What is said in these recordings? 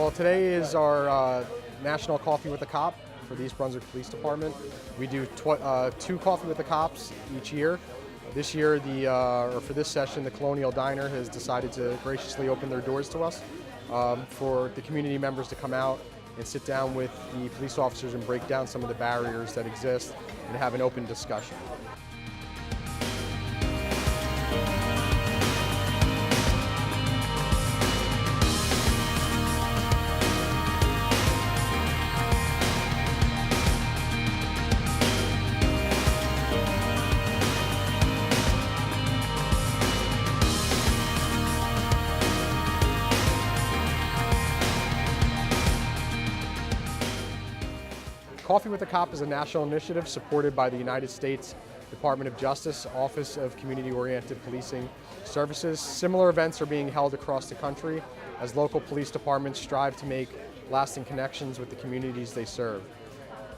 Well, today is our National Coffee with the Cop for the East Brunswick Police Department. We do two Coffee with the Cops each year. This year, for this session, the Colonial Diner has decided to graciously open their doors to us for the community members to come out and sit down with the police officers and break down some of the barriers that exist and have an open discussion. Coffee with the Cop is a national initiative supported by the United States Department of Justice, Office of Community-Oriented Policing Services. Similar events are being held across the country as local police departments strive to make lasting connections with the communities they serve.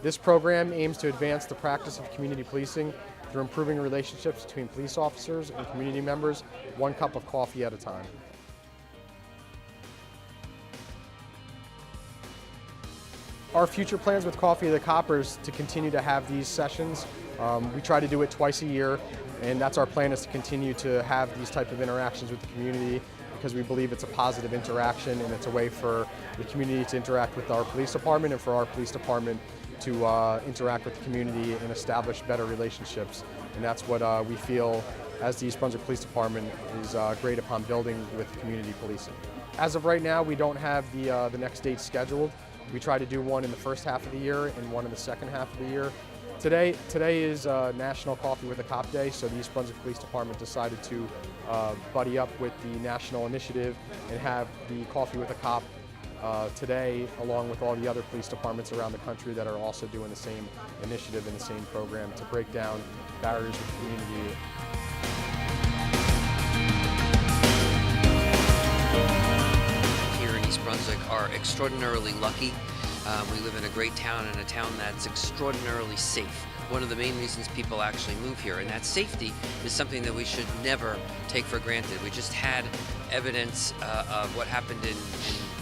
This program aims to advance the practice of community policing through improving relationships between police officers and community members, one cup of coffee at a time. Our future plans with Coffee with the Cop is to continue to have these sessions. We try to do it twice a year, and that's our plan, is to continue to have these type of interactions with the community, because we believe it's a positive interaction and it's a way for the community to interact with our police department and for our police department to interact with the community and establish better relationships. And that's what we feel as the East Brunswick Police Department is great upon building with community policing. As of right now, we don't have the next date scheduled. We try to do one in the first half of the year and one in the second half of the year. Today is National Coffee with the Cop Day, so the East Brunswick Police Department decided to buddy up with the national initiative and have the Coffee with the Cop today, along with all the other police departments around the country that are also doing the same initiative and the same program to break down barriers with the community. Brunswick are extraordinarily lucky. We live in a great town, and a town that's extraordinarily safe. One of the main reasons people actually move here, and that safety is something that we should never take for granted. We just had evidence of what happened in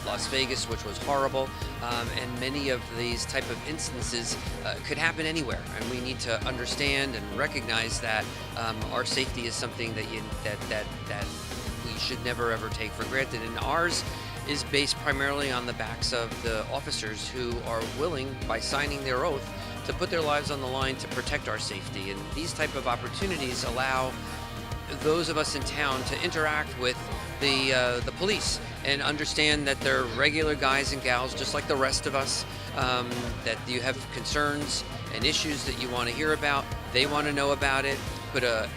Las Vegas, which was horrible, and many of these type of instances could happen anywhere, and we need to understand and recognize that our safety is something that we should never ever take for granted, and ours is based primarily on the backs of the officers who are willing, by signing their oath, to put their lives on the line to protect our safety. And these type of opportunities allow those of us in town to interact with the police and understand that they're regular guys and gals just like the rest of us, that you have concerns and issues that you want to hear about, they want to know about it. Put a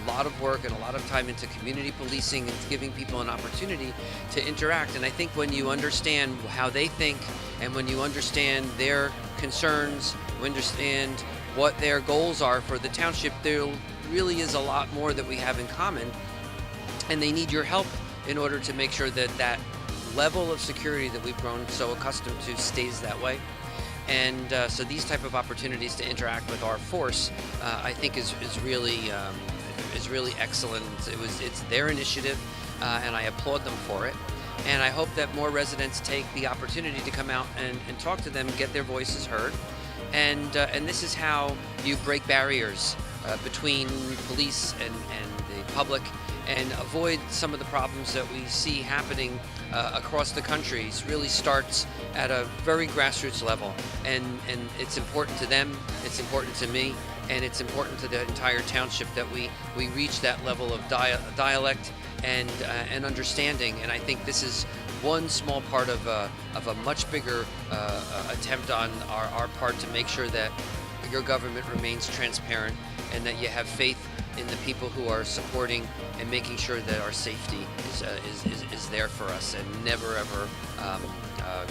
lot of work and a lot of time into community policing and giving people an opportunity to interact. And I think when you understand how they think, and when you understand their concerns, you understand what their goals are for the township, there really is a lot more that we have in common. And they need your help in order to make sure that that level of security that we've grown so accustomed to stays that way. And so these type of opportunities to interact with our force, I think is really excellent. It's their initiative, and I applaud them for it. And I hope that more residents take the opportunity to come out and talk to them, get their voices heard. And this is how you break barriers between police and the public, and avoid some of the problems that we see happening across the country. It really starts at a very grassroots level, and it's important to them, it's important to me, and it's important to the entire township that we reach that level of dialect and understanding. And I think this is one small part of a much bigger attempt on our part to make sure that your government remains transparent and that you have faith in the people who are supporting and making sure that our safety is there for us and never ever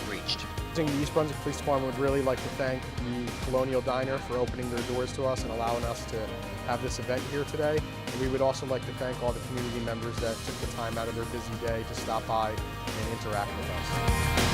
breached. The East Brunswick Police Department would really like to thank the Colonial Diner for opening their doors to us and allowing us to have this event here today. And we would also like to thank all the community members that took the time out of their busy day to stop by and interact with us.